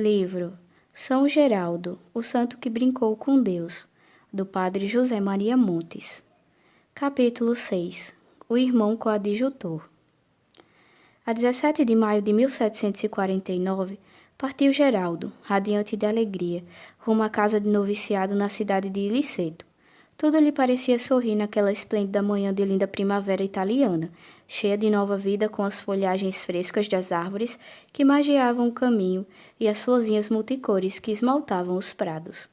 Livro São Geraldo, o santo que brincou com Deus, do padre José Maria Montes. Capítulo 6. O irmão coadjutor. A 17 de maio de 1749, partiu Geraldo, radiante de alegria, rumo à casa de noviciado na cidade de Iliceto. Tudo lhe parecia sorrir naquela esplêndida manhã de linda primavera italiana, cheia de nova vida com as folhagens frescas das árvores que magiavam o caminho e as florzinhas multicores que esmaltavam os prados.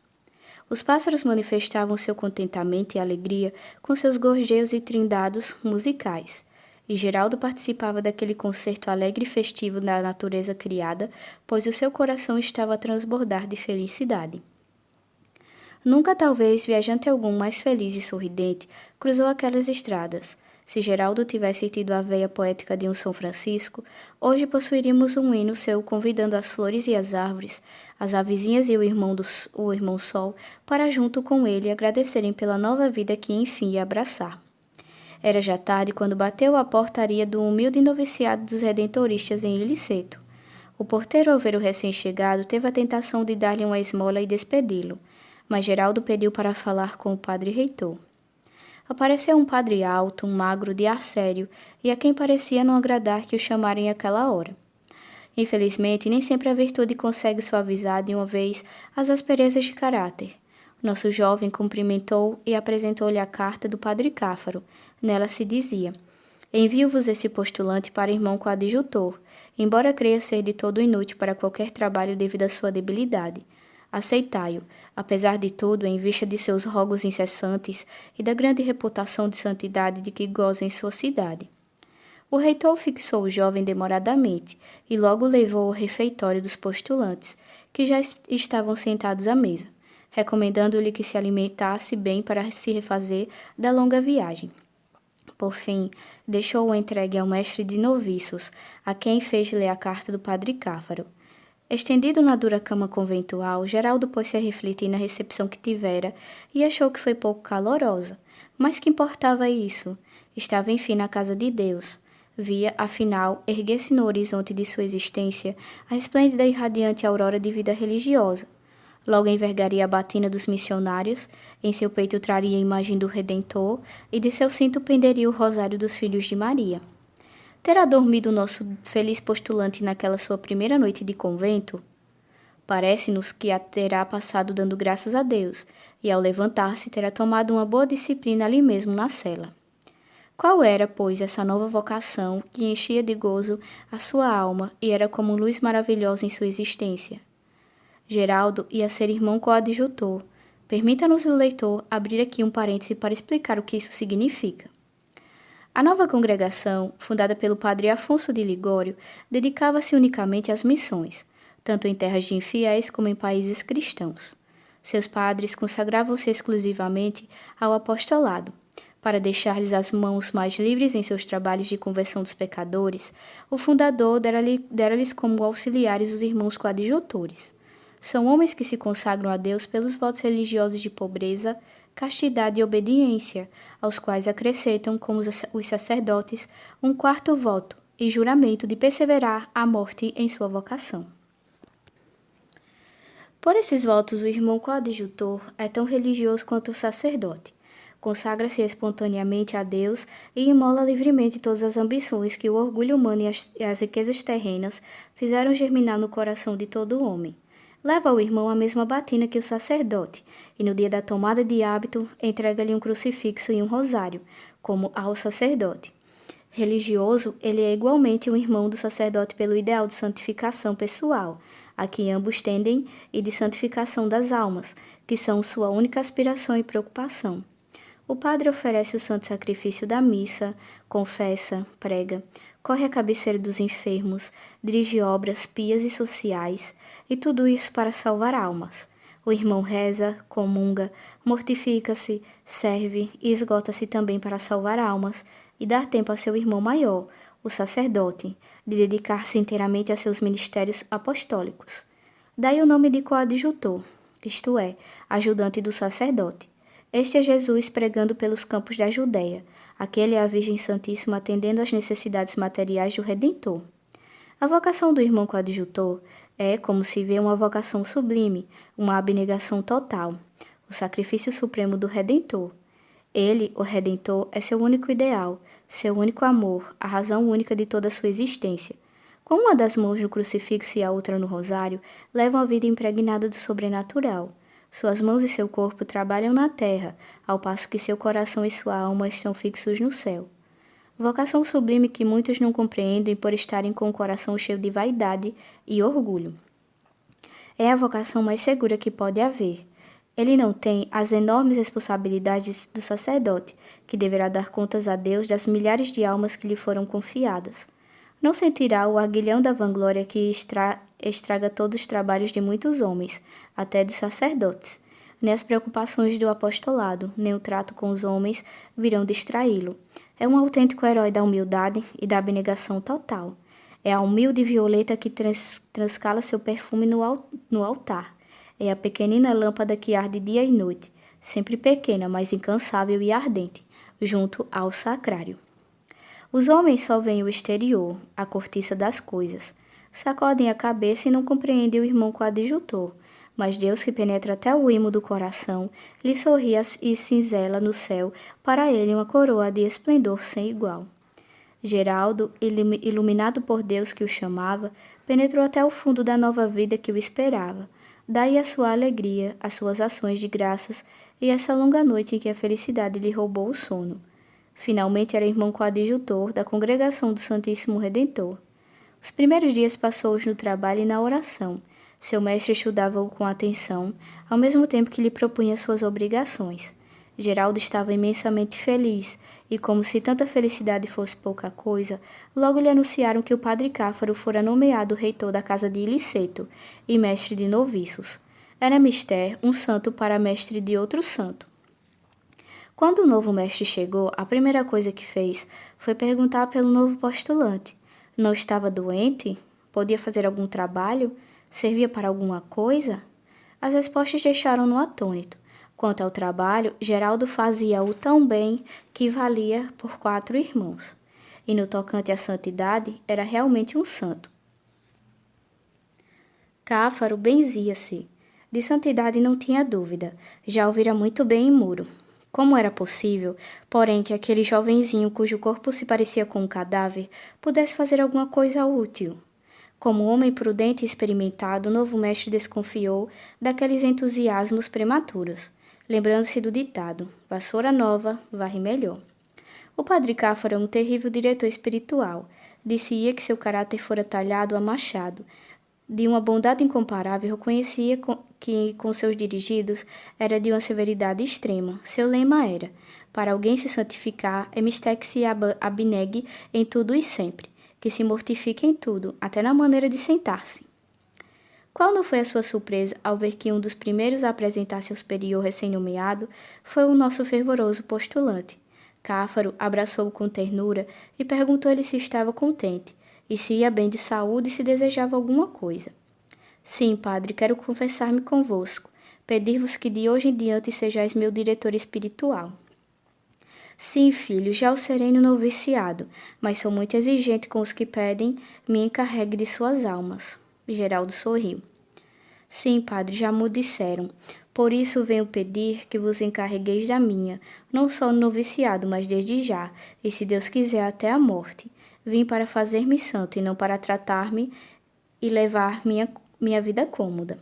Os pássaros manifestavam seu contentamento e alegria com seus gorjeios e trindados musicais, e Geraldo participava daquele concerto alegre e festivo da natureza criada, pois o seu coração estava a transbordar de felicidade. Nunca talvez viajante algum mais feliz e sorridente cruzou aquelas estradas. Se Geraldo tivesse tido a veia poética de um São Francisco, hoje possuiríamos um hino seu convidando as flores e as árvores, as avezinhas e o irmão Sol, para junto com ele agradecerem pela nova vida que enfim ia abraçar. Era já tarde quando bateu à portaria do humilde noviciado dos redentoristas em Iliceto. O porteiro, ao ver o recém-chegado, teve a tentação de dar-lhe uma esmola e despedi-lo, mas Geraldo pediu para falar com o padre reitor. Apareceu um padre alto, magro, de ar sério, e a quem parecia não agradar que o chamarem àquela hora. Infelizmente, nem sempre a virtude consegue suavizar de uma vez as asperezas de caráter. Nosso jovem cumprimentou e apresentou-lhe a carta do padre Cáfaro. Nela se dizia: envio-vos esse postulante para irmão coadjutor, embora creia ser de todo inútil para qualquer trabalho devido à sua debilidade. Aceitai-o, apesar de tudo, em vista de seus rogos incessantes e da grande reputação de santidade de que goza em sua cidade. O reitor fixou o jovem demoradamente e logo o levou ao refeitório dos postulantes, que já estavam sentados à mesa, recomendando-lhe que se alimentasse bem para se refazer da longa viagem. Por fim, deixou-o entregue ao mestre de noviços, a quem fez ler a carta do padre Cáfaro. Estendido na dura cama conventual, Geraldo pôs-se a refletir na recepção que tivera e achou que foi pouco calorosa. Mas que importava isso? Estava enfim na casa de Deus. Via, afinal, erguer-se no horizonte de sua existência a esplêndida e radiante aurora de vida religiosa. Logo envergaria a batina dos missionários, em seu peito traria a imagem do Redentor e de seu cinto penderia o rosário dos filhos de Maria. Terá dormido o nosso feliz postulante naquela sua primeira noite de convento? Parece-nos que a terá passado dando graças a Deus, e ao levantar-se terá tomado uma boa disciplina ali mesmo na cela. Qual era, pois, essa nova vocação que enchia de gozo a sua alma e era como luz maravilhosa em sua existência? Geraldo ia ser irmão coadjutor. Permita-nos o leitor abrir aqui um parêntese para explicar o que isso significa. A nova congregação, fundada pelo padre Afonso de Ligório, dedicava-se unicamente às missões, tanto em terras de infiéis como em países cristãos. Seus padres consagravam-se exclusivamente ao apostolado. Para deixar-lhes as mãos mais livres em seus trabalhos de conversão dos pecadores, o fundador dera-lhes como auxiliares os irmãos coadjutores. São homens que se consagram a Deus pelos votos religiosos de pobreza, castidade e obediência, aos quais acrescentam, como os sacerdotes, um quarto voto e juramento de perseverar à morte em sua vocação. Por esses votos, o irmão coadjutor é tão religioso quanto o sacerdote. Consagra-se espontaneamente a Deus e imola livremente todas as ambições que o orgulho humano e as riquezas terrenas fizeram germinar no coração de todo homem. Leva ao irmão a mesma batina que o sacerdote, e no dia da tomada de hábito, entrega-lhe um crucifixo e um rosário, como ao sacerdote. Religioso, ele é igualmente um irmão do sacerdote pelo ideal de santificação pessoal, a que ambos tendem, e de santificação das almas, que são sua única aspiração e preocupação. O padre oferece o santo sacrifício da missa, confessa, prega, corre à cabeceira dos enfermos, dirige obras pias e sociais, e tudo isso para salvar almas. O irmão reza, comunga, mortifica-se, serve e esgota-se também para salvar almas e dar tempo a seu irmão maior, o sacerdote, de dedicar-se inteiramente a seus ministérios apostólicos. Daí o nome de coadjutor, isto é, ajudante do sacerdote. Este é Jesus pregando pelos campos da Judéia, aquele é a Virgem Santíssima atendendo às necessidades materiais do Redentor. A vocação do irmão coadjutor é, como se vê, uma vocação sublime, uma abnegação total, o sacrifício supremo do Redentor. Ele, o Redentor, é seu único ideal, seu único amor, a razão única de toda a sua existência. Com uma das mãos no crucifixo e a outra no rosário, levam a vida impregnada do sobrenatural. Suas mãos e seu corpo trabalham na terra, ao passo que seu coração e sua alma estão fixos no céu. Vocação sublime que muitos não compreendem por estarem com o coração cheio de vaidade e orgulho. É a vocação mais segura que pode haver. Ele não tem as enormes responsabilidades do sacerdote, que deverá dar contas a Deus das milhares de almas que lhe foram confiadas. Não sentirá o aguilhão da vanglória que estraga todos os trabalhos de muitos homens, até dos sacerdotes. Nem as preocupações do apostolado, nem o trato com os homens virão distraí-lo. É um autêntico herói da humildade e da abnegação total. É a humilde violeta que transcala seu perfume no altar. É a pequenina lâmpada que arde dia e noite, sempre pequena, mas incansável e ardente, junto ao sacrário. Os homens só veem o exterior, a cortiça das coisas. Sacodem a cabeça e não compreendem o irmão coadjutor, mas Deus, que penetra até o imo do coração, lhe sorri e cinzela no céu para ele uma coroa de esplendor sem igual. Geraldo, iluminado por Deus que o chamava, penetrou até o fundo da nova vida que o esperava. Daí a sua alegria, as suas ações de graças e essa longa noite em que a felicidade lhe roubou o sono. Finalmente era irmão coadjutor da congregação do Santíssimo Redentor. Os primeiros dias passou-os no trabalho e na oração. Seu mestre estudava-o com atenção, ao mesmo tempo que lhe propunha suas obrigações. Geraldo estava imensamente feliz, e como se tanta felicidade fosse pouca coisa, logo lhe anunciaram que o padre Cáfaro fora nomeado reitor da casa de Iliceto e mestre de noviços. Era mister um santo para mestre de outro santo. Quando o novo mestre chegou, a primeira coisa que fez foi perguntar pelo novo postulante. Não estava doente? Podia fazer algum trabalho? Servia para alguma coisa? As respostas deixaram-no atônito. Quanto ao trabalho, Geraldo fazia-o tão bem que valia por 4 irmãos. E no tocante à santidade, era realmente um santo. Cáfaro benzia-se. De santidade não tinha dúvida, já ouvira muito bem em Muro. Como era possível, porém, que aquele jovenzinho cujo corpo se parecia com um cadáver pudesse fazer alguma coisa útil? Como homem prudente e experimentado, o novo mestre desconfiou daqueles entusiasmos prematuros, lembrando-se do ditado, vassoura nova, varre melhor. O padre Cáfaro era um terrível diretor espiritual. Disse-ia que seu caráter fora talhado a machado. De uma bondade incomparável, reconhecia que com seus dirigidos era de uma severidade extrema. Seu lema era, para alguém se santificar, é mister que se abnegue em tudo e sempre, que se mortifique em tudo, até na maneira de sentar-se. Qual não foi a sua surpresa ao ver que um dos primeiros a apresentar-se ao superior recém-nomeado foi o nosso fervoroso postulante. Cáfaro abraçou-o com ternura e perguntou-lhe se estava contente, e se ia bem de saúde e se desejava alguma coisa. Sim, padre, quero confessar-me convosco, pedir-vos que de hoje em diante sejais meu diretor espiritual. Sim, filho, já o serei no noviciado, mas sou muito exigente com os que pedem, me encarregue de suas almas. Geraldo sorriu. Sim, padre, já me disseram. Por isso venho pedir que vos encarregueis da minha, não só no noviciado, mas desde já, e se Deus quiser até a morte. Vim para fazer-me santo e não para tratar-me e levar minha vida cômoda.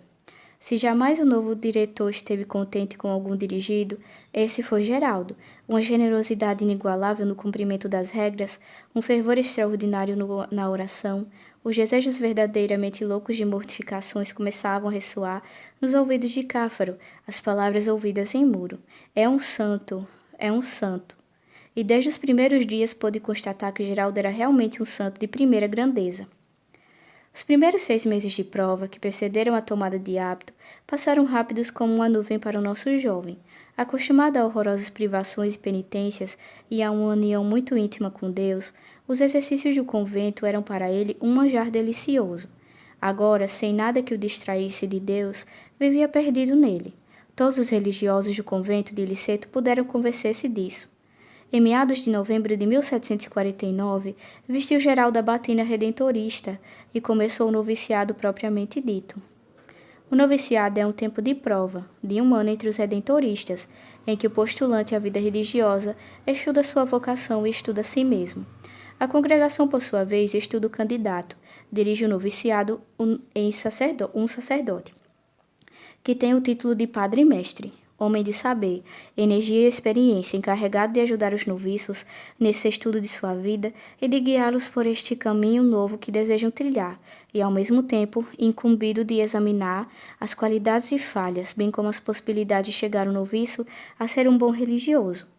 Se jamais o novo diretor esteve contente com algum dirigido, esse foi Geraldo. Uma generosidade inigualável no cumprimento das regras, um fervor extraordinário na oração, os desejos verdadeiramente loucos de mortificações começavam a ressoar nos ouvidos de Cáfaro, as palavras ouvidas em Muro. É um santo, é um santo. E desde os primeiros dias pôde constatar que Geraldo era realmente um santo de primeira grandeza. Os primeiros 6 meses de prova, que precederam a tomada de hábito, passaram rápidos como uma nuvem para o nosso jovem. Acostumado a horrorosas privações e penitências e a uma união muito íntima com Deus, os exercícios do convento eram para ele um manjar delicioso. Agora, sem nada que o distraísse de Deus, vivia perdido nele. Todos os religiosos do convento de Iliceto puderam convencer-se disso. Em meados de novembro de 1749, vestiu Geraldo a batina redentorista e começou o noviciado propriamente dito. O noviciado é um tempo de prova, de um ano entre os redentoristas, em que o postulante à vida religiosa estuda sua vocação e estuda a si mesmo. A congregação, por sua vez, estuda o candidato, dirige o noviciado um sacerdote, que tem o título de padre-mestre, homem de saber, energia e experiência, encarregado de ajudar os noviços nesse estudo de sua vida e de guiá-los por este caminho novo que desejam trilhar, e ao mesmo tempo incumbido de examinar as qualidades e falhas, bem como as possibilidades de chegar o noviço a ser um bom religioso.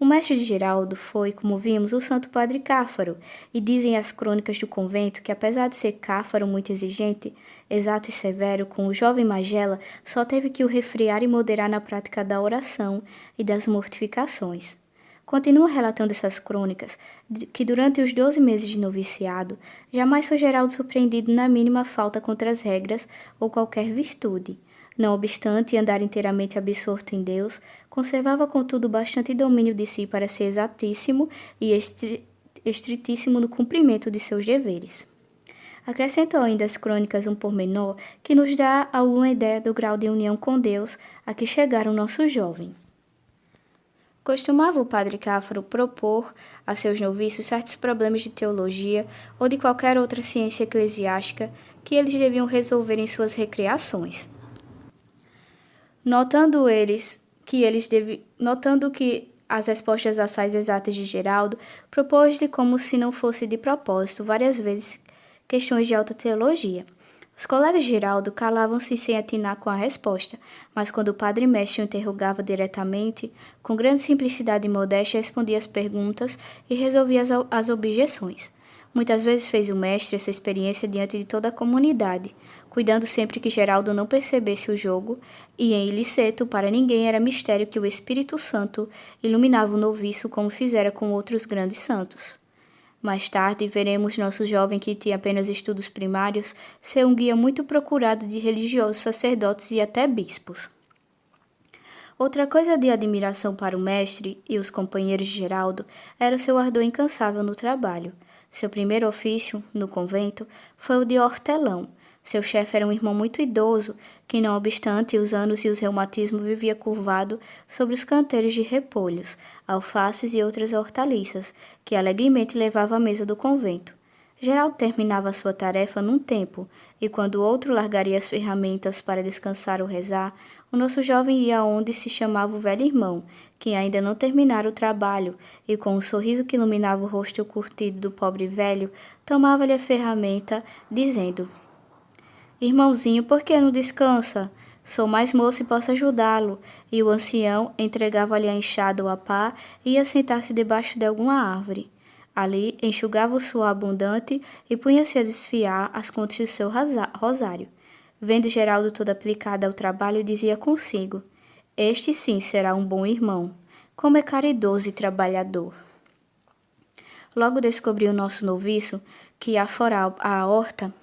O mestre de Geraldo foi, como vimos, o Santo Padre Cáfaro, e dizem as crônicas do convento que, apesar de ser Cáfaro muito exigente, exato e severo com o jovem Magela, só teve que o refrear e moderar na prática da oração e das mortificações. Continua relatando essas crônicas que durante os 12 meses de noviciado, jamais foi Geraldo surpreendido na mínima falta contra as regras ou qualquer virtude. Não obstante andar inteiramente absorto em Deus, conservava contudo bastante domínio de si para ser exatíssimo e estritíssimo no cumprimento de seus deveres. Acrescentou ainda as crônicas um pormenor que nos dá alguma ideia do grau de união com Deus a que chegara o nosso jovem. Costumava o padre Cáfaro propor a seus noviços certos problemas de teologia ou de qualquer outra ciência eclesiástica que eles deviam resolver em suas recreações. Notando que as respostas assaz exatas de Geraldo, propôs-lhe, como se não fosse de propósito, várias vezes questões de alta teologia. Os colegas de Geraldo calavam-se sem atinar com a resposta, mas quando o padre-mestre o interrogava diretamente, com grande simplicidade e modéstia respondia as perguntas e resolvia as objeções. Muitas vezes fez o mestre essa experiência diante de toda a comunidade, cuidando sempre que Geraldo não percebesse o jogo, e em Iliceto para ninguém era mistério que o Espírito Santo iluminava o noviço como fizera com outros grandes santos. Mais tarde, veremos nosso jovem que tinha apenas estudos primários ser um guia muito procurado de religiosos, sacerdotes e até bispos. Outra coisa de admiração para o mestre e os companheiros de Geraldo era o seu ardor incansável no trabalho. Seu primeiro ofício, no convento, foi o de hortelão. Seu chefe era um irmão muito idoso, que, não obstante os anos e os reumatismos, vivia curvado sobre os canteiros de repolhos, alfaces e outras hortaliças, que alegremente levava à mesa do convento. Geraldo terminava sua tarefa num tempo, e quando o outro largaria as ferramentas para descansar ou rezar, o nosso jovem ia aonde se chamava o velho irmão, que ainda não terminara o trabalho, e com um sorriso que iluminava o rosto curtido do pobre velho, tomava-lhe a ferramenta, dizendo: "Irmãozinho, por que não descansa? Sou mais moço e posso ajudá-lo." E o ancião entregava-lhe a enxada ou a pá e ia sentar-se debaixo de alguma árvore. Ali enxugava o suor abundante e punha-se a desfiar as contas do seu rosário. Vendo Geraldo todo aplicado ao trabalho, dizia consigo: "Este sim será um bom irmão. Como é caridoso e trabalhador." Logo descobriu o nosso noviço que, afora a horta,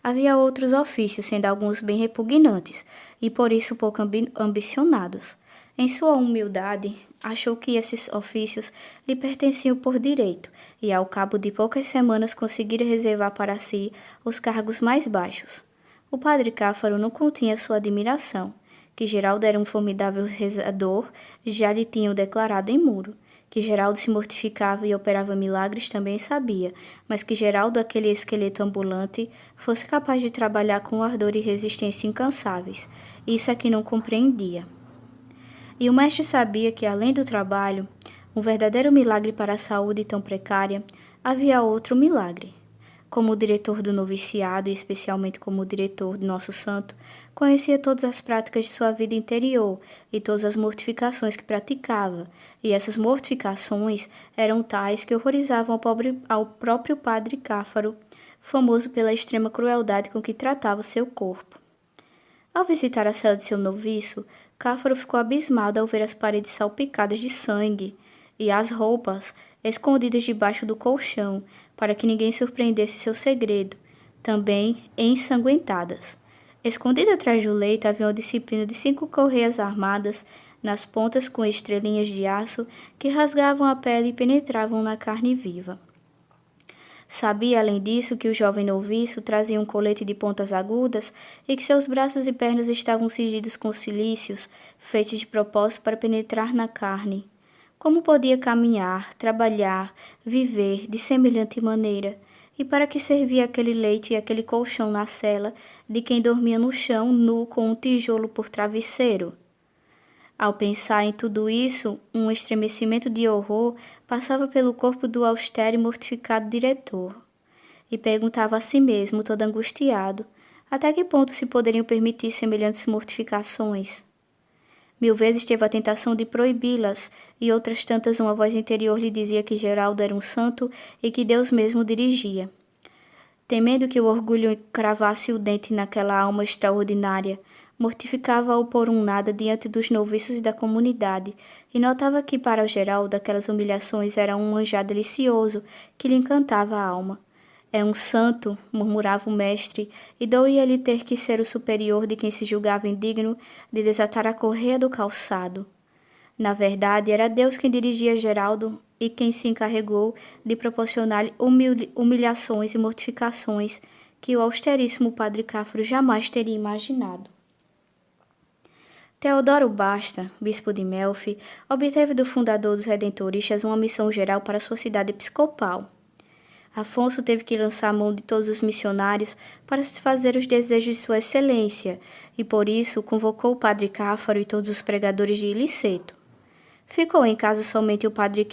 havia outros ofícios, sendo alguns bem repugnantes, e por isso pouco ambicionados. Em sua humildade, achou que esses ofícios lhe pertenciam por direito, e ao cabo de poucas semanas conseguira reservar para si os cargos mais baixos. O padre Cáfaro não continha sua admiração, que Geraldo era um formidável rezador, já lhe tinham declarado em muro. Que Geraldo se mortificava e operava milagres também sabia, mas que Geraldo, aquele esqueleto ambulante, fosse capaz de trabalhar com ardor e resistência incansáveis, isso é que não compreendia. E o mestre sabia que, além do trabalho, um verdadeiro milagre para a saúde tão precária, havia outro milagre. Como diretor do noviciado e especialmente como diretor do nosso santo, conhecia todas as práticas de sua vida interior e todas as mortificações que praticava, e essas mortificações eram tais que horrorizavam ao próprio padre Cáfaro, famoso pela extrema crueldade com que tratava seu corpo. Ao visitar a cela de seu noviço, Cáfaro ficou abismado ao ver as paredes salpicadas de sangue e as roupas escondidas debaixo do colchão, para que ninguém surpreendesse seu segredo, também ensanguentadas. Escondida atrás do leito havia uma disciplina de 5 correias armadas nas pontas com estrelinhas de aço que rasgavam a pele e penetravam na carne viva. Sabia, além disso, que o jovem noviço trazia um colete de pontas agudas e que seus braços e pernas estavam cingidos com cilícios, feitos de propósito para penetrar na carne. Como podia caminhar, trabalhar, viver de semelhante maneira? E para que servia aquele leito e aquele colchão na cela de quem dormia no chão, nu, com um tijolo por travesseiro? Ao pensar em tudo isso, um estremecimento de horror passava pelo corpo do austero e mortificado diretor. E perguntava a si mesmo, todo angustiado, até que ponto se poderiam permitir semelhantes mortificações? 1000 vezes teve a tentação de proibi-las, e outras tantas uma voz interior lhe dizia que Geraldo era um santo e que Deus mesmo dirigia. Temendo que o orgulho cravasse o dente naquela alma extraordinária, mortificava-o por um nada diante dos noviços da comunidade, e notava que para o Geraldo aquelas humilhações eram um manjar delicioso que lhe encantava a alma. É um santo, murmurava o mestre, e doía-lhe ter que ser o superior de quem se julgava indigno de desatar a correia do calçado. Na verdade, era Deus quem dirigia Geraldo e quem se encarregou de proporcionar-lhe humilhações e mortificações que o austeríssimo padre Cáfaro jamais teria imaginado. Teodoro Basta, bispo de Melfi, obteve do fundador dos Redentoristas uma missão geral para sua cidade episcopal. Afonso teve que lançar mão de todos os missionários para satisfazer os desejos de sua excelência, e por isso convocou o padre Cáfaro e todos os pregadores de Iliceto. Ficou em casa somente o padre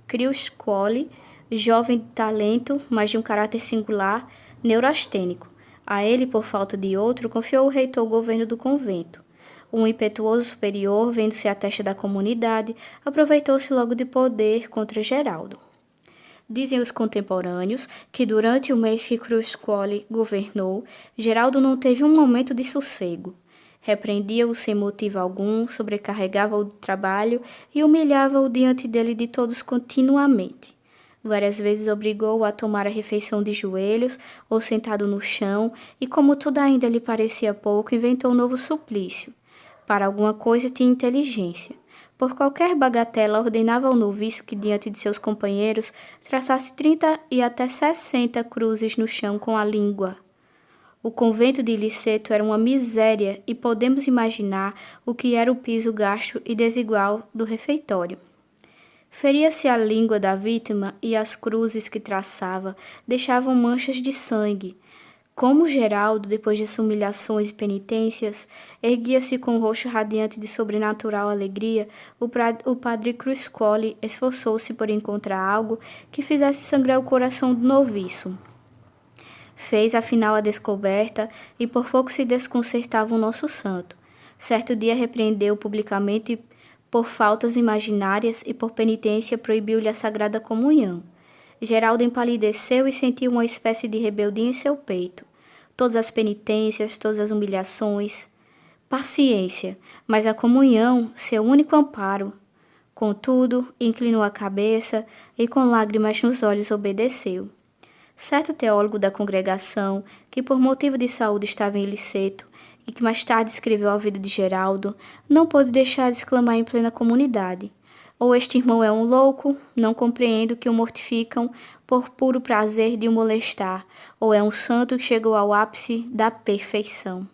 Criuscoli, jovem de talento, mas de um caráter singular, neurastênico. A ele, por falta de outro, confiou o reitor o governo do convento. Um impetuoso superior, vendo-se a testa da comunidade, aproveitou-se logo de poder contra Geraldo. Dizem os contemporâneos que durante o mês que Criuscoli governou, Geraldo não teve um momento de sossego. Repreendia-o sem motivo algum, sobrecarregava-o do trabalho e humilhava-o diante dele de todos continuamente. Várias vezes obrigou-o a tomar a refeição de joelhos ou sentado no chão, e como tudo ainda lhe parecia pouco, inventou um novo suplício. Para alguma coisa tinha inteligência. Por qualquer bagatela, ordenava ao noviço que, diante de seus companheiros, traçasse 30 e até 60 cruzes no chão com a língua. O convento de Iliceto era uma miséria e podemos imaginar o que era o piso gasto e desigual do refeitório. Feria-se a língua da vítima e as cruzes que traçava deixavam manchas de sangue. Como Geraldo, depois de humilhações e penitências, erguia-se com o rosto radiante de sobrenatural alegria, o padre Criuscoli esforçou-se por encontrar algo que fizesse sangrar o coração do noviço. Fez afinal a descoberta e por pouco se desconcertava o nosso santo. Certo dia repreendeu publicamente por faltas imaginárias e por penitência proibiu-lhe a sagrada comunhão. Geraldo empalideceu e sentiu uma espécie de rebeldia em seu peito. Todas as penitências, todas as humilhações. Paciência, mas a comunhão, seu único amparo. Contudo, inclinou a cabeça e com lágrimas nos olhos obedeceu. Certo teólogo da congregação, que por motivo de saúde estava em Iliceto e que mais tarde escreveu a vida de Geraldo, não pôde deixar de exclamar em plena comunidade: ou este irmão é um louco, não compreendo que o mortificam por puro prazer de o molestar, ou é um santo que chegou ao ápice da perfeição.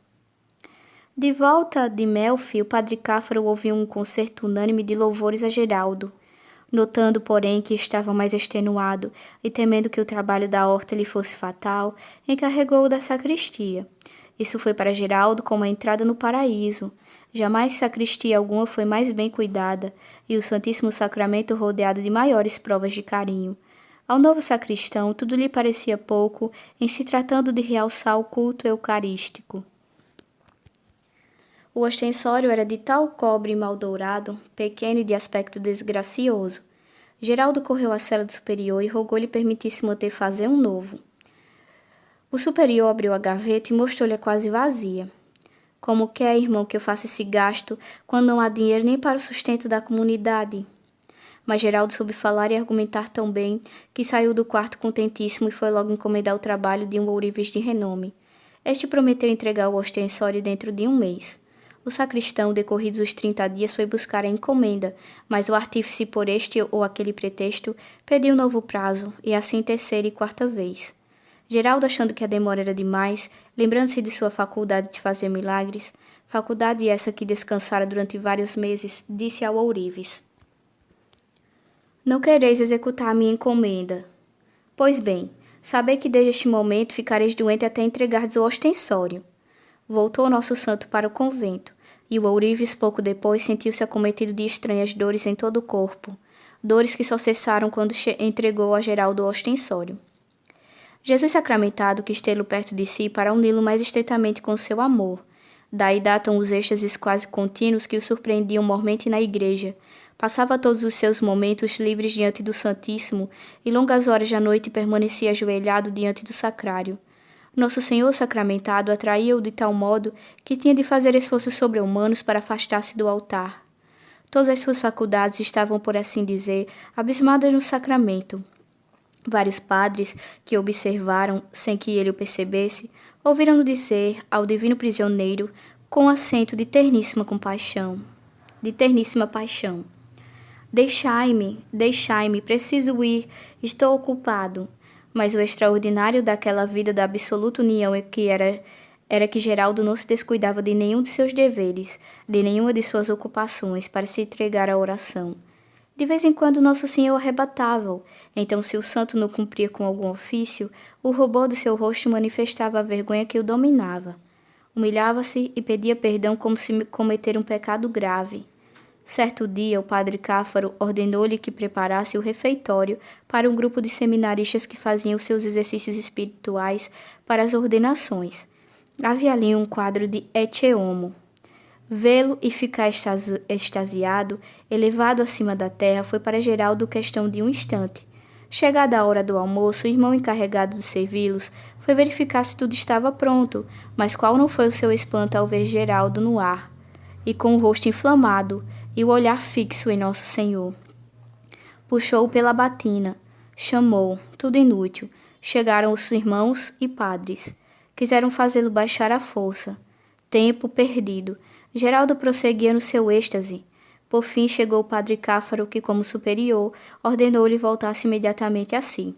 De volta de Melfi, o padre Cáfaro ouviu um concerto unânime de louvores a Geraldo. Notando, porém, que estava mais extenuado e temendo que o trabalho da horta lhe fosse fatal, encarregou-o da sacristia. Isso foi para Geraldo como a entrada no paraíso. Jamais sacristia alguma foi mais bem cuidada, e o Santíssimo Sacramento rodeado de maiores provas de carinho. Ao novo sacristão, tudo lhe parecia pouco, em se tratando de realçar o culto eucarístico. O ostensório era de tal cobre mal dourado, pequeno e de aspecto desgracioso. Geraldo correu à cela do superior e rogou-lhe permitisse manter fazer um novo. O superior abriu a gaveta e mostrou-lhe quase vazia. Como quer, irmão, que eu faça esse gasto, quando não há dinheiro nem para o sustento da comunidade? Mas Geraldo soube falar e argumentar tão bem que saiu do quarto contentíssimo e foi logo encomendar o trabalho de um ourives de renome. Este prometeu entregar o ostensório dentro de um mês. O sacristão, decorridos os 30 dias, foi buscar a encomenda, mas o artífice, por este ou aquele pretexto, pediu novo prazo, e assim terceira e quarta vez. Geraldo, achando que a demora era demais, lembrando-se de sua faculdade de fazer milagres, faculdade essa que descansara durante vários meses, disse ao ourives: Não quereis executar a minha encomenda. Pois bem, sabei que desde este momento ficareis doente até entregardes o ostensório. Voltou nosso santo para o convento, e o ourives pouco depois sentiu-se acometido de estranhas dores em todo o corpo, dores que só cessaram quando entregou a Geraldo o ostensório. Jesus sacramentado quis tê-lo perto de si para uni-lo mais estreitamente com seu amor. Daí datam os êxtases quase contínuos que o surpreendiam mormente na igreja. Passava todos os seus momentos livres diante do Santíssimo e longas horas da noite permanecia ajoelhado diante do sacrário. Nosso Senhor sacramentado atraía-o de tal modo que tinha de fazer esforços sobre-humanos para afastar-se do altar. Todas as suas faculdades estavam, por assim dizer, abismadas no sacramento. Vários padres, que observaram, sem que ele o percebesse, ouviram-no dizer ao divino prisioneiro, com acento de terníssima paixão: Deixai-me, preciso ir, estou ocupado. Mas o extraordinário daquela vida da absoluta união era que Geraldo não se descuidava de nenhum de seus deveres, de nenhuma de suas ocupações, para se entregar à oração. De vez em quando Nosso Senhor arrebatava-o, então se o santo não cumpria com algum ofício, o rubor do seu rosto manifestava a vergonha que o dominava. Humilhava-se e pedia perdão como se cometera um pecado grave. Certo dia, o padre Cáfaro ordenou-lhe que preparasse o refeitório para um grupo de seminaristas que faziam seus exercícios espirituais para as ordenações. Havia ali um quadro de Ecce Homo. Vê-lo e ficar extasiado, elevado acima da terra, foi para Geraldo questão de um instante. Chegada a hora do almoço, o irmão encarregado de servi-los foi verificar se tudo estava pronto, mas qual não foi o seu espanto ao ver Geraldo no ar, e com o rosto inflamado e o olhar fixo em Nosso Senhor. Puxou-o pela batina, chamou, tudo inútil. Chegaram os irmãos e padres. Quiseram fazê-lo baixar à força. Tempo perdido. Geraldo prosseguia no seu êxtase. Por fim chegou o padre Cáfaro, que, como superior, ordenou-lhe voltar-se imediatamente a si.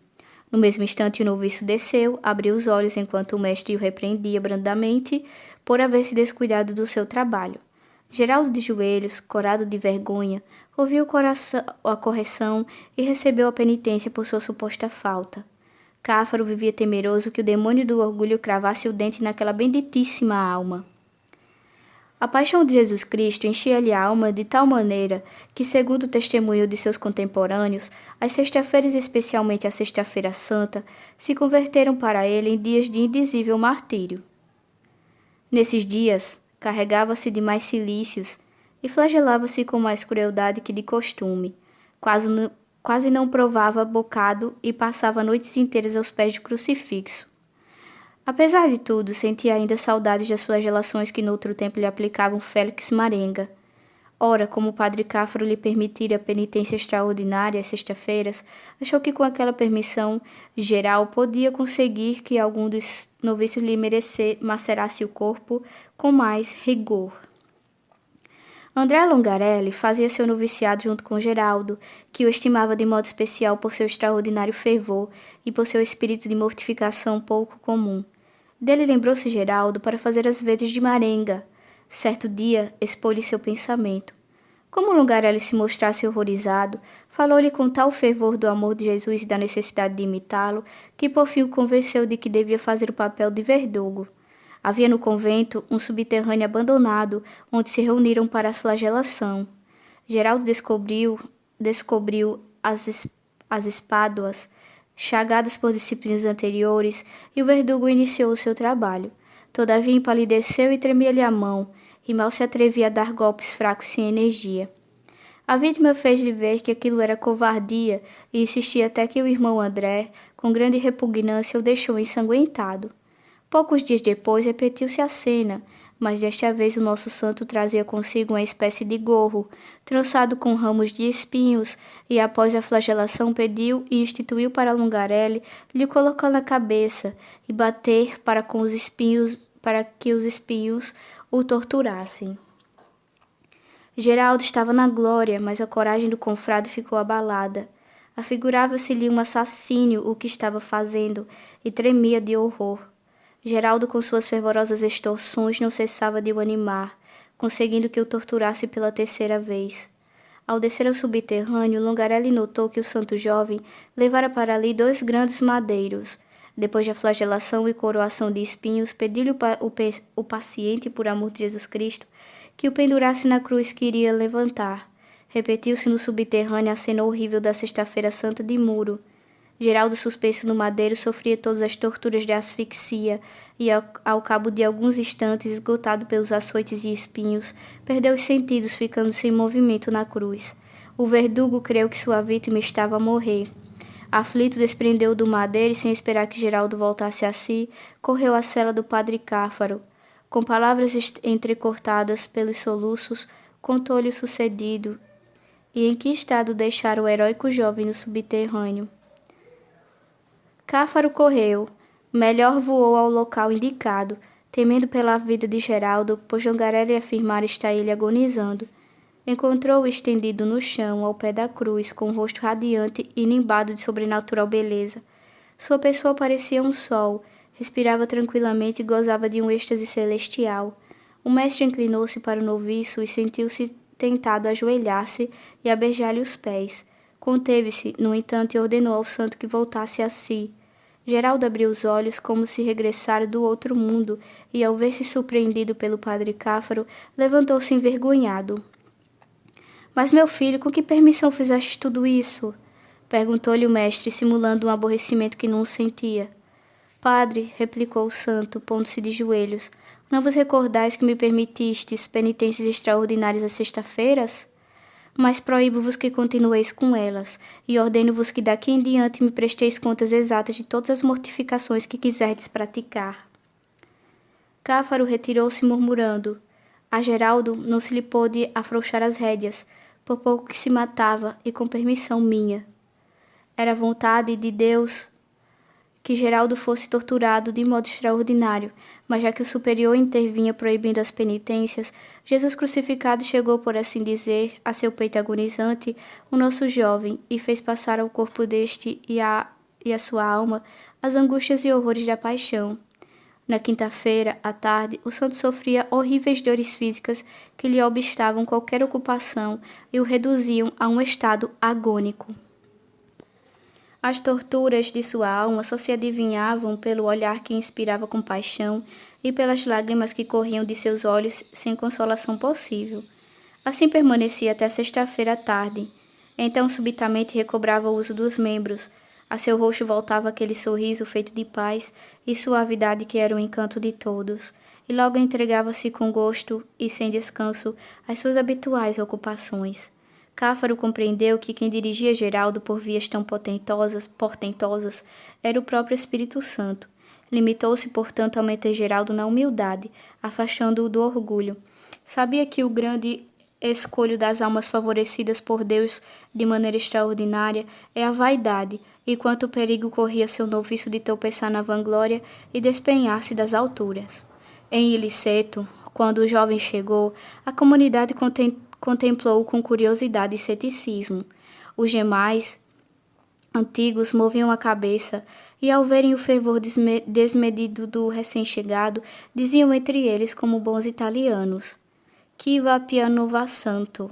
No mesmo instante o noviço desceu, abriu os olhos enquanto o mestre o repreendia brandamente por haver se descuidado do seu trabalho. Geraldo de joelhos, corado de vergonha, ouviu a correção e recebeu a penitência por sua suposta falta. Cáfaro vivia temeroso que o demônio do orgulho cravasse o dente naquela benditíssima alma. A paixão de Jesus Cristo enchia-lhe a alma de tal maneira que, segundo o testemunho de seus contemporâneos, as sexta-feiras, especialmente a Sexta-feira Santa, se converteram para ele em dias de indizível martírio. Nesses dias, carregava-se de mais cilícios e flagelava-se com mais crueldade que de costume. Quase não provava bocado e passava noites inteiras aos pés do crucifixo. Apesar de tudo, sentia ainda saudades das flagelações que noutro tempo lhe aplicavam Félix Marenga. Ora, como o padre Cáfaro lhe permitira a penitência extraordinária às sexta-feiras, achou que com aquela permissão geral podia conseguir que algum dos noviços lhe macerasse o corpo com mais rigor. André Longarelli fazia seu noviciado junto com Geraldo, que o estimava de modo especial por seu extraordinário fervor e por seu espírito de mortificação pouco comum. Dele lembrou-se Geraldo para fazer as vezes de Marenga. Certo dia, expôs-lhe seu pensamento. Como Longarelli se mostrasse horrorizado, falou-lhe com tal fervor do amor de Jesus e da necessidade de imitá-lo, que por fim o convenceu de que devia fazer o papel de verdugo. Havia no convento um subterrâneo abandonado, onde se reuniram para a flagelação. Geraldo descobriu as espáduas, chagadas por disciplinas anteriores, e o verdugo iniciou o seu trabalho. Todavia empalideceu e tremia-lhe a mão, e mal se atrevia a dar golpes fracos sem energia. A vítima fez-lhe ver que aquilo era covardia e insistia até que o irmão André, com grande repugnância, o deixou ensanguentado. Poucos dias depois repetiu-se a cena, mas desta vez o nosso santo trazia consigo uma espécie de gorro, trançado com ramos de espinhos, e após a flagelação pediu e instituiu para Longarelli lhe colocar na cabeça e bater para que os espinhos o torturassem. Geraldo estava na glória, mas a coragem do confrade ficou abalada. Afigurava-se-lhe um assassínio o que estava fazendo, e tremia de horror. Geraldo, com suas fervorosas extorsões, não cessava de o animar, conseguindo que o torturasse pela terceira vez. Ao descer ao subterrâneo, Longarelli notou que o santo jovem levara para ali 2 grandes madeiros. Depois da flagelação e coroação de espinhos, pediu-lhe o paciente, por amor de Jesus Cristo, que o pendurasse na cruz que iria levantar. Repetiu-se no subterrâneo a cena horrível da Sexta-feira Santa de Muro. Geraldo, suspenso no madeiro, sofria todas as torturas de asfixia e, ao cabo de alguns instantes, esgotado pelos açoites e espinhos, perdeu os sentidos, ficando sem movimento na cruz. O verdugo creu que sua vítima estava a morrer. Aflito, desprendeu-o do madeiro e, sem esperar que Geraldo voltasse a si, correu à cela do padre Cáfaro. Com palavras entrecortadas pelos soluços, contou-lhe o sucedido e em que estado deixara o heróico jovem no subterrâneo. Cáfaro correu, melhor voou ao local indicado, temendo pela vida de Geraldo, pois Longarelli afirmara estar ele agonizando. Encontrou-o estendido no chão, ao pé da cruz, com o rosto radiante e nimbado de sobrenatural beleza. Sua pessoa parecia um sol, respirava tranquilamente e gozava de um êxtase celestial. O mestre inclinou-se para o noviço e sentiu-se tentado a ajoelhar-se e a beijar-lhe os pés. Conteve-se, no entanto, e ordenou ao santo que voltasse a si. Geraldo abriu os olhos como se regressara do outro mundo e, ao ver-se surpreendido pelo padre Cáfaro, levantou-se envergonhado. Mas, meu filho, com que permissão fizeste tudo isso? Perguntou-lhe o mestre, simulando um aborrecimento que não sentia. Padre, replicou o santo, pondo-se de joelhos, não vos recordais que me permitistes penitências extraordinárias às sexta-feiras? Mas proíbo-vos que continueis com elas, e ordeno-vos que daqui em diante me presteis contas exatas de todas as mortificações que quiserdes praticar. Cáfaro retirou-se murmurando. A Geraldo não se lhe pôde afrouxar as rédeas, por pouco que se matava, e com permissão minha. Era vontade de Deus que Geraldo fosse torturado de modo extraordinário, mas já que o superior intervinha proibindo as penitências, Jesus crucificado chegou, por assim dizer, a seu peito agonizante, o nosso jovem, e fez passar ao corpo deste e à sua alma as angústias e horrores da paixão. Na quinta-feira, à tarde, o santo sofria horríveis dores físicas que lhe obstavam qualquer ocupação e o reduziam a um estado agônico. As torturas de sua alma só se adivinhavam pelo olhar que inspirava compaixão e pelas lágrimas que corriam de seus olhos sem consolação possível. Assim permanecia até sexta-feira à tarde. Então subitamente recobrava o uso dos membros. A seu rosto voltava aquele sorriso feito de paz e suavidade que era o encanto de todos, e logo entregava-se com gosto e sem descanso às suas habituais ocupações. Cáfaro compreendeu que quem dirigia Geraldo por vias tão portentosas, era o próprio Espírito Santo. Limitou-se, portanto, a manter Geraldo na humildade, afastando-o do orgulho. Sabia que o grande escolho das almas favorecidas por Deus de maneira extraordinária é a vaidade, e quanto perigo corria seu noviço de tropeçar na vanglória e despenhar-se das alturas. Em Iliceto, quando o jovem chegou, a comunidade contemplou-o com curiosidade e ceticismo. Os demais antigos moviam a cabeça e, ao verem o fervor desmedido do recém-chegado, diziam entre eles como bons italianos: "Que va piano va santo".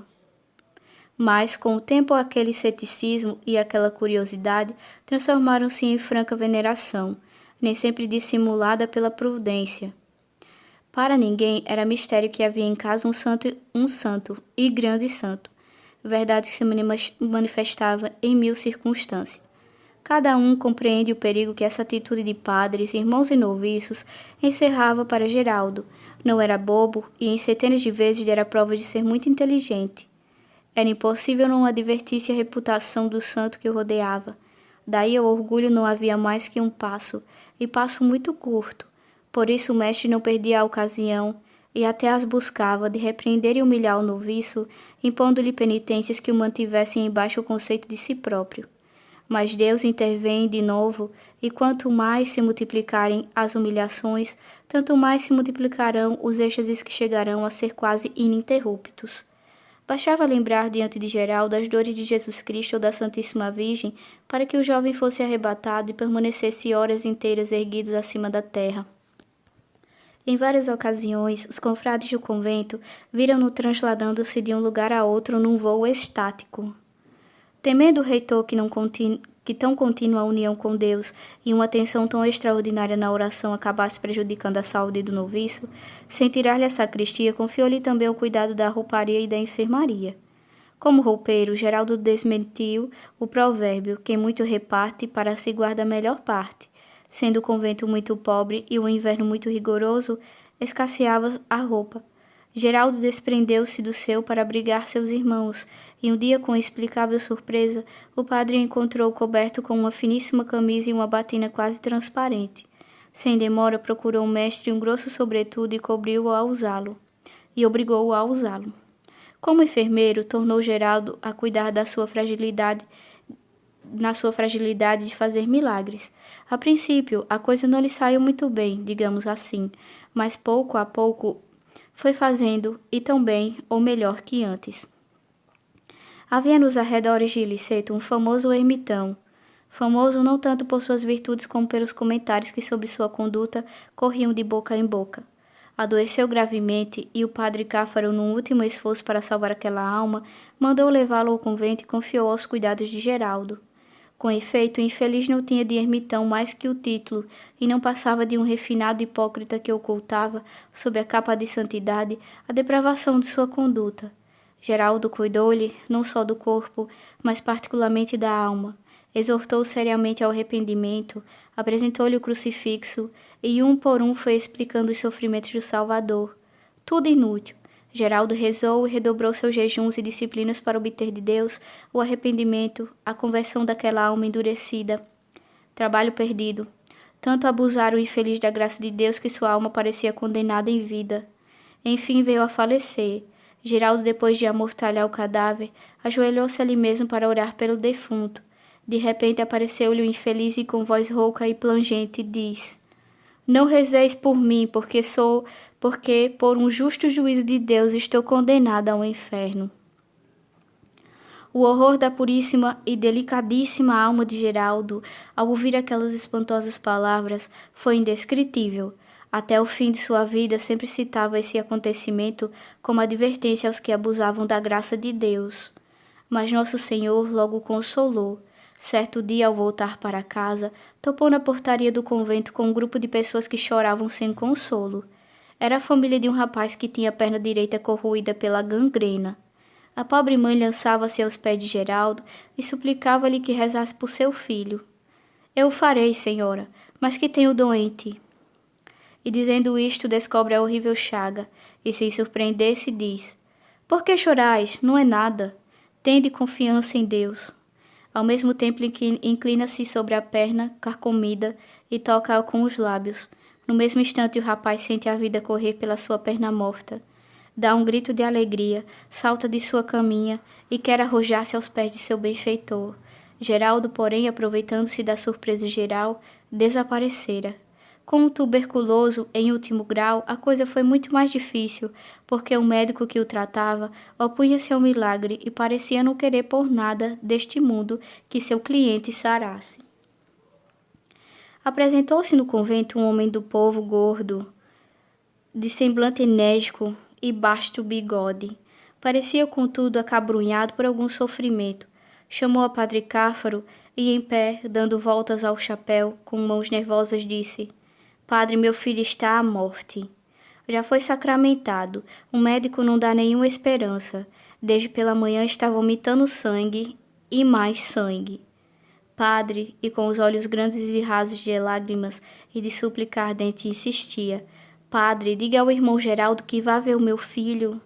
Mas, com o tempo, aquele ceticismo e aquela curiosidade transformaram-se em franca veneração, nem sempre dissimulada pela prudência. Para ninguém era mistério que havia em casa um santo e grande santo, verdade que se manifestava em mil circunstâncias. Cada um compreende o perigo que essa atitude de padres, irmãos e noviços encerrava para Geraldo. Não era bobo e em centenas de vezes dera prova de ser muito inteligente. Era impossível não advertir-se a reputação do santo que o rodeava. Daí ao orgulho não havia mais que um passo, e passo muito curto. Por isso o mestre não perdia a ocasião, e até as buscava, de repreender e humilhar o noviço, impondo-lhe penitências que o mantivessem embaixo do conceito de si próprio. Mas Deus intervém de novo, e quanto mais se multiplicarem as humilhações, tanto mais se multiplicarão os êxtases que chegarão a ser quase ininterruptos. Bastava lembrar diante de Geraldo as dores de Jesus Cristo ou da Santíssima Virgem para que o jovem fosse arrebatado e permanecesse horas inteiras erguidos acima da terra. Em várias ocasiões, os confrades do convento viram-no transladando-se de um lugar a outro num voo estático. Temendo o reitor que tão contínua união com Deus e uma atenção tão extraordinária na oração acabasse prejudicando a saúde do noviço, sem tirar-lhe a sacristia, confiou-lhe também o cuidado da rouparia e da enfermaria. Como roupeiro, Geraldo desmentiu o provérbio: quem muito reparte, para si guarda a melhor parte. Sendo o convento muito pobre e o inverno muito rigoroso, escasseava a roupa. Geraldo desprendeu-se do seu para abrigar seus irmãos, e um dia, com explicável surpresa, o padre o encontrou coberto com uma finíssima camisa e uma batina quase transparente. Sem demora, procurou o mestre um grosso sobretudo e cobriu-o a usá-lo, e obrigou-o a usá-lo. Como enfermeiro, tornou Geraldo a cuidar na sua fragilidade de fazer milagres. A princípio, a coisa não lhe saiu muito bem, digamos assim, mas pouco a pouco foi fazendo, e tão bem, ou melhor que antes. Havia nos arredores de Liceto um famoso ermitão, famoso não tanto por suas virtudes como pelos comentários que sobre sua conduta corriam de boca em boca. Adoeceu gravemente e o padre Cáfaro, num último esforço para salvar aquela alma, mandou levá-lo ao convento e confiou aos cuidados de Geraldo. Com efeito, o infeliz não tinha de ermitão mais que o título, e não passava de um refinado hipócrita que ocultava, sob a capa de santidade, a depravação de sua conduta. Geraldo cuidou-lhe, não só do corpo, mas particularmente da alma. Exortou-o seriamente ao arrependimento, apresentou-lhe o crucifixo, e um por um foi explicando os sofrimentos do Salvador. Tudo inútil. Geraldo rezou e redobrou seus jejuns e disciplinas para obter de Deus o arrependimento, a conversão daquela alma endurecida. Trabalho perdido. Tanto abusara o infeliz da graça de Deus que sua alma parecia condenada em vida. Enfim veio a falecer. Geraldo, depois de amortalhar o cadáver, ajoelhou-se ali mesmo para orar pelo defunto. De repente apareceu-lhe o infeliz e com voz rouca e plangente diz: não rezeis por mim, porque por um justo juízo de Deus estou condenada ao inferno. O horror da puríssima e delicadíssima alma de Geraldo, ao ouvir aquelas espantosas palavras, foi indescritível. Até o fim de sua vida sempre citava esse acontecimento como advertência aos que abusavam da graça de Deus. Mas Nosso Senhor logo o consolou. Certo dia, ao voltar para casa, topou na portaria do convento com um grupo de pessoas que choravam sem consolo. Era a família de um rapaz que tinha a perna direita corroída pela gangrena. A pobre mãe lançava-se aos pés de Geraldo e suplicava-lhe que rezasse por seu filho. Eu o farei, senhora, mas que tenho doente. E dizendo isto, descobre a horrível chaga, e sem surpreender-se diz: por que chorais? Não é nada. Tende confiança em Deus. Ao mesmo tempo inclina-se sobre a perna carcomida e toca-a com os lábios. No mesmo instante o rapaz sente a vida correr pela sua perna morta. Dá um grito de alegria, salta de sua caminha e quer arrojar-se aos pés de seu benfeitor. Geraldo, porém, aproveitando-se da surpresa geral, desaparecera. Com um tuberculoso em último grau, a coisa foi muito mais difícil, porque o médico que o tratava opunha-se ao milagre e parecia não querer por nada deste mundo que seu cliente sarasse. Apresentou-se no convento um homem do povo gordo, de semblante enérgico e basto bigode. Parecia, contudo, acabrunhado por algum sofrimento. Chamou a padre Cáfaro e, em pé, dando voltas ao chapéu, com mãos nervosas, disse: Padre, meu filho está à morte. Já foi sacramentado. O médico não dá nenhuma esperança. Desde pela manhã está vomitando sangue e mais sangue. Padre, e com os olhos grandes e rasos de lágrimas e de súplica ardente, insistia: Padre, diga ao irmão Geraldo que vá ver o meu filho.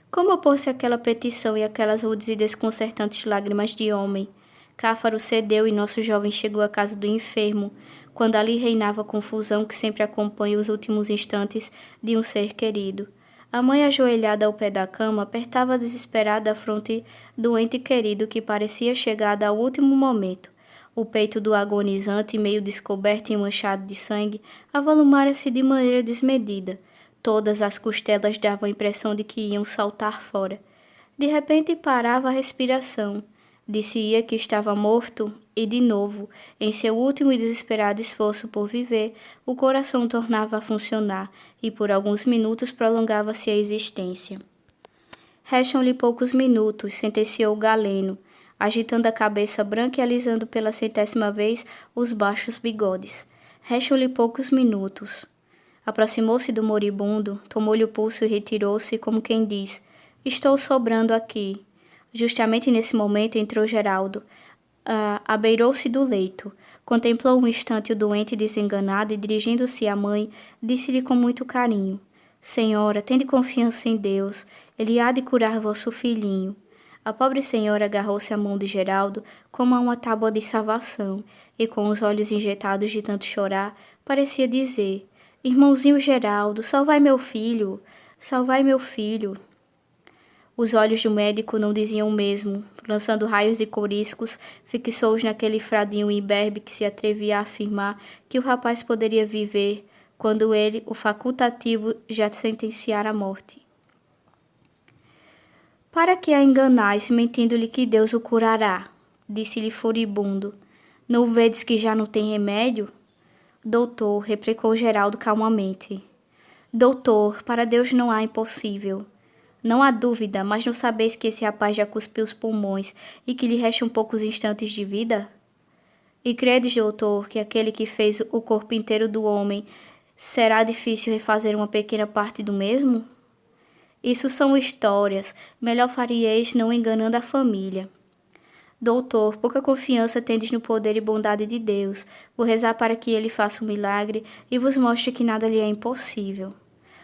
Como opôs-se àquela petição e aquelas rudes e desconcertantes lágrimas de homem? Cáfaro cedeu e nosso jovem chegou à casa do enfermo, quando ali reinava a confusão que sempre acompanha os últimos instantes de um ser querido. A mãe, ajoelhada ao pé da cama, apertava desesperada a fronte do ente querido que parecia chegada ao último momento. O peito do agonizante, meio descoberto e manchado de sangue, avolumara-se de maneira desmedida. Todas as costelas davam a impressão de que iam saltar fora. De repente parava a respiração. Dizia que estava morto e, de novo, em seu último e desesperado esforço por viver, o coração tornava a funcionar e por alguns minutos prolongava-se a existência. Restam-lhe poucos minutos, sentenciou Galeno, agitando a cabeça branca e alisando pela 100ª vez os baixos bigodes. Restam-lhe poucos minutos. Aproximou-se do moribundo, tomou-lhe o pulso e retirou-se, como quem diz: estou sobrando aqui. Justamente nesse momento entrou Geraldo. Abeirou-se do leito. Contemplou um instante o doente desenganado e, dirigindo-se à mãe, disse-lhe com muito carinho: Senhora, tende confiança em Deus. Ele há de curar vosso filhinho. A pobre senhora agarrou-se à mão de Geraldo como a uma tábua de salvação e, com os olhos injetados de tanto chorar, parecia dizer: Irmãozinho Geraldo, salvai meu filho, salvai meu filho. Os olhos do médico não diziam o mesmo. Lançando raios de coriscos, fixou-os naquele fradinho imberbe que se atrevia a afirmar que o rapaz poderia viver, quando ele, o facultativo, já sentenciara a morte. Para que a enganais, mentindo-lhe que Deus o curará? Disse-lhe furibundo. Não vedes que já não tem remédio? Doutor, replicou Geraldo calmamente. Doutor, para Deus não há impossível. Não há dúvida, mas não sabeis que esse rapaz já cuspiu os pulmões e que lhe restam poucos instantes de vida? E credes, doutor, que aquele que fez o corpo inteiro do homem será difícil refazer uma pequena parte do mesmo? Isso são histórias, melhor faríeis não enganando a família. Doutor, pouca confiança tendes no poder e bondade de Deus. Vou rezar para que ele faça um milagre e vos mostre que nada lhe é impossível.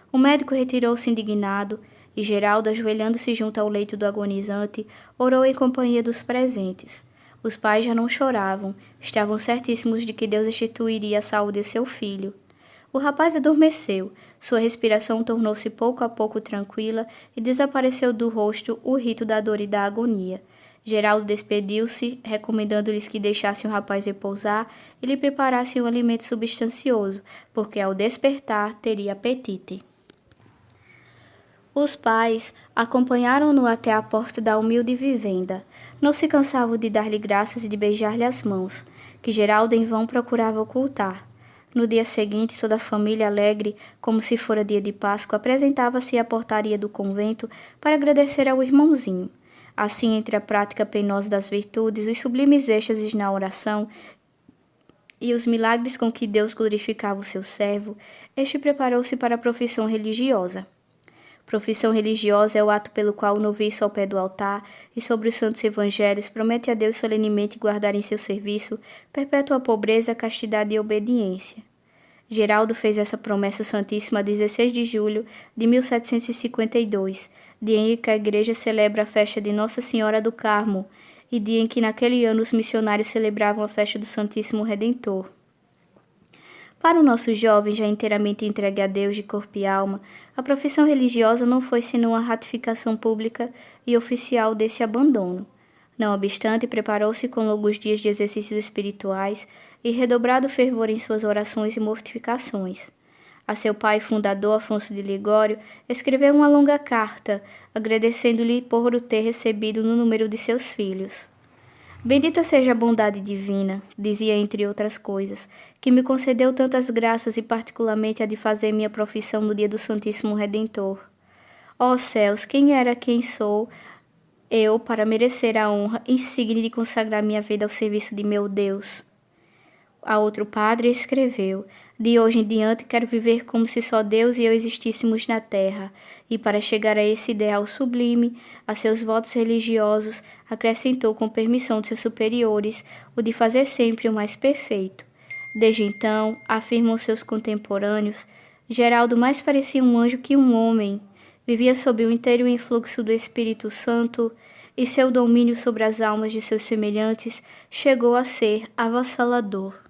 O médico retirou-se indignado e Geraldo, ajoelhando-se junto ao leito do agonizante, orou em companhia dos presentes. Os pais já não choravam, estavam certíssimos de que Deus restituiria a saúde a seu filho. O rapaz adormeceu, sua respiração tornou-se pouco a pouco tranquila e desapareceu do rosto o rito da dor e da agonia. Geraldo despediu-se, recomendando-lhes que deixassem o rapaz repousar e lhe preparassem um alimento substancioso, porque ao despertar teria apetite. Os pais acompanharam-no até a porta da humilde vivenda. Não se cansavam de dar-lhe graças e de beijar-lhe as mãos, que Geraldo em vão procurava ocultar. No dia seguinte, toda a família, alegre, como se fora dia de Páscoa, apresentava-se à portaria do convento para agradecer ao irmãozinho. Assim, entre a prática penosa das virtudes, os sublimes êxtases na oração e os milagres com que Deus glorificava o seu servo, este preparou-se para a profissão religiosa. Profissão religiosa é o ato pelo qual o noviço ao pé do altar e sobre os santos evangelhos promete a Deus solenemente guardar em seu serviço perpétua pobreza, castidade e obediência. Geraldo fez essa promessa santíssima a 16 de julho de 1752, dia em que a igreja celebra a festa de Nossa Senhora do Carmo e dia em que naquele ano os missionários celebravam a festa do Santíssimo Redentor. Para o nosso jovem, já inteiramente entregue a Deus de corpo e alma, a profissão religiosa não foi senão a ratificação pública e oficial desse abandono. Não obstante, preparou-se com longos dias de exercícios espirituais e redobrado fervor em suas orações e mortificações. A seu pai fundador, Afonso de Ligório, escreveu uma longa carta, agradecendo-lhe por o ter recebido no número de seus filhos. Bendita seja a bondade divina, dizia entre outras coisas, que me concedeu tantas graças e particularmente a de fazer minha profissão no dia do Santíssimo Redentor. Ó céus, quem sou eu para merecer a honra insigne de consagrar minha vida ao serviço de meu Deus? A outro padre escreveu: de hoje em diante quero viver como se só Deus e eu existíssemos na terra, e para chegar a esse ideal sublime, a seus votos religiosos, acrescentou com permissão de seus superiores o de fazer sempre o mais perfeito. Desde então, afirmam seus contemporâneos, Geraldo mais parecia um anjo que um homem, vivia sob o inteiro influxo do Espírito Santo, e seu domínio sobre as almas de seus semelhantes chegou a ser avassalador.